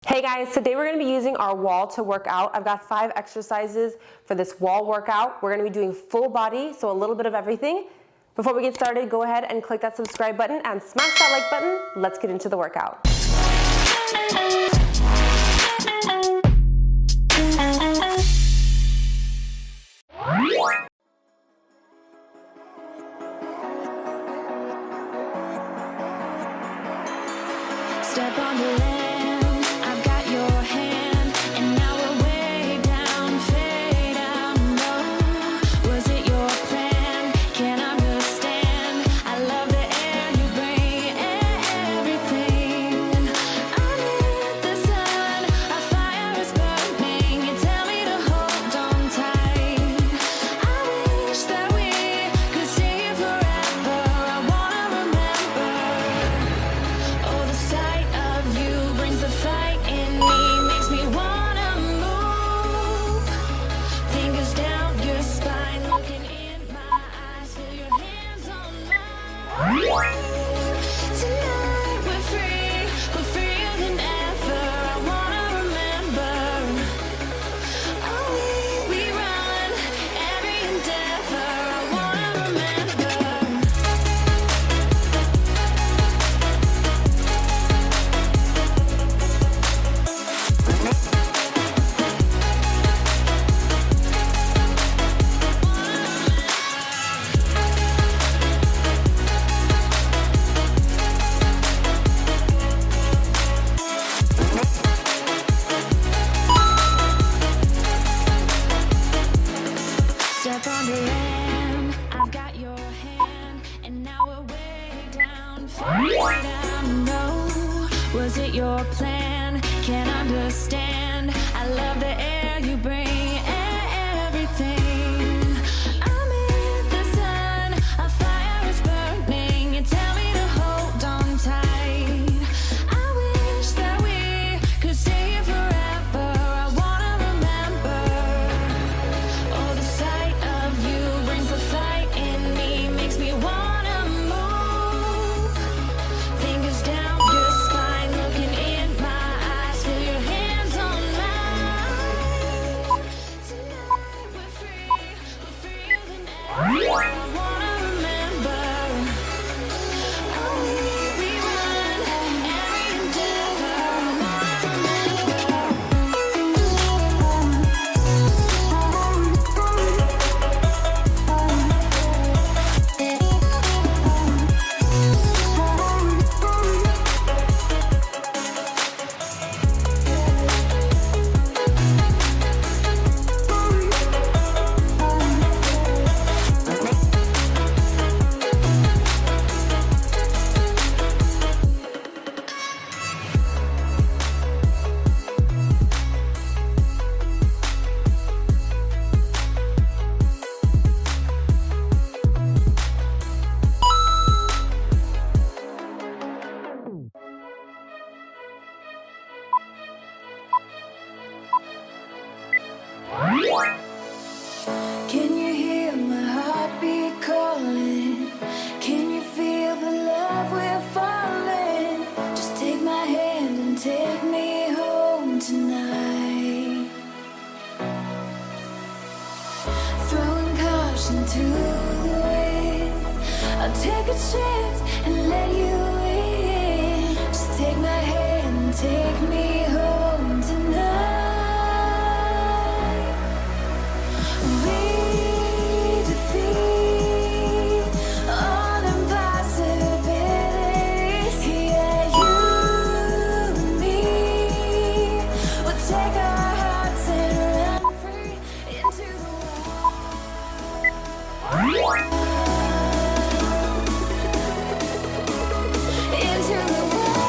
Hey guys, today we're going to be using our wall to work out. I've got 5 exercises for this wall workout. We're going to be doing full body, so a little bit of everything. Before we get started, go ahead and click that subscribe button and smash that like button. Let's get into the workout. Step on the land, I've got your hand, and now we're way down, fade out low. Was it your plan? Can't understand. I love the air you bring, everything. Under the sun, our fire is burning. You tell me to hold on tight. I wish that we could stay here forever. I wanna remember. Oh, the sight of you brings the fight in me, makes me wanna move. Fingers down your spine, looking in my eyes, feel your hands on mine. Tonight we're freer than ever. I wanna remember. Oh, we run every endeavor. I wanna remember. Step on the land, I've got your hand, and now we're way down, fade down low. Was it your plan? Can't understand. I love the air you bring, everything. I'm in the sun, a fire is burning. You tell me to hold on tight. I wish that we could stay here forever. I wanna remember. Oh, the sight of you brings the fight in me, makes me wanna move. Fingers down your spine, looking in my eyes, feel your hands on mine. Tonight we're freer than ever. I wanna remember. Oh, we run every endeavor. I wanna Can you hear my heartbeat calling? Can you feel the love we're falling? Just take my hand and take me home tonight. Throwing caution to the wind, I'll take a chance and let you in. Just take my hand and take me home tonight. We defeat all impossibilities. Yeah, you and me will take our hearts and run free into the wild. Into the wild.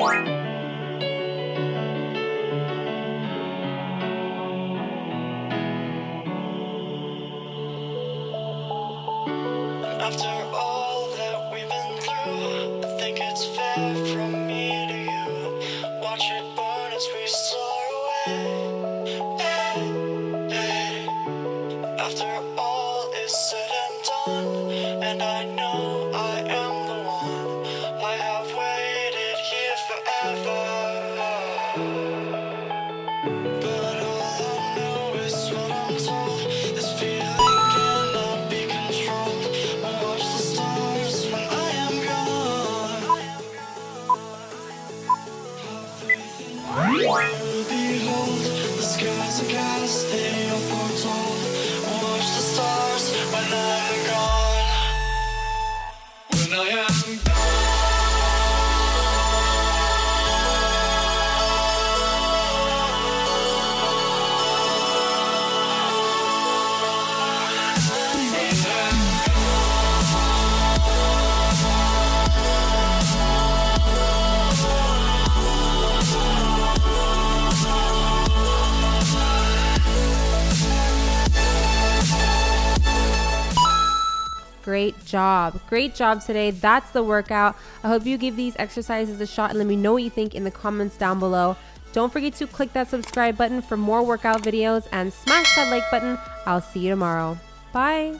After all that we've been through, I think it's fair from me to you. Watch it burn as we soar away. Hey, hey. After all is said and done, and I know I am the one, I have waited here forever. But all I know is what I'm told. This feeling cannot be controlled. Watch the stars when I am gone. Behold, the skies are cast, they are foretold. Watch the stars when I'm gone. When I am gone. Great job today. That's the workout. I hope you give these exercises a shot and let me know what you think in the comments down below. Don't forget to click that subscribe button for more workout videos and smash that like button. I'll see you tomorrow. Bye.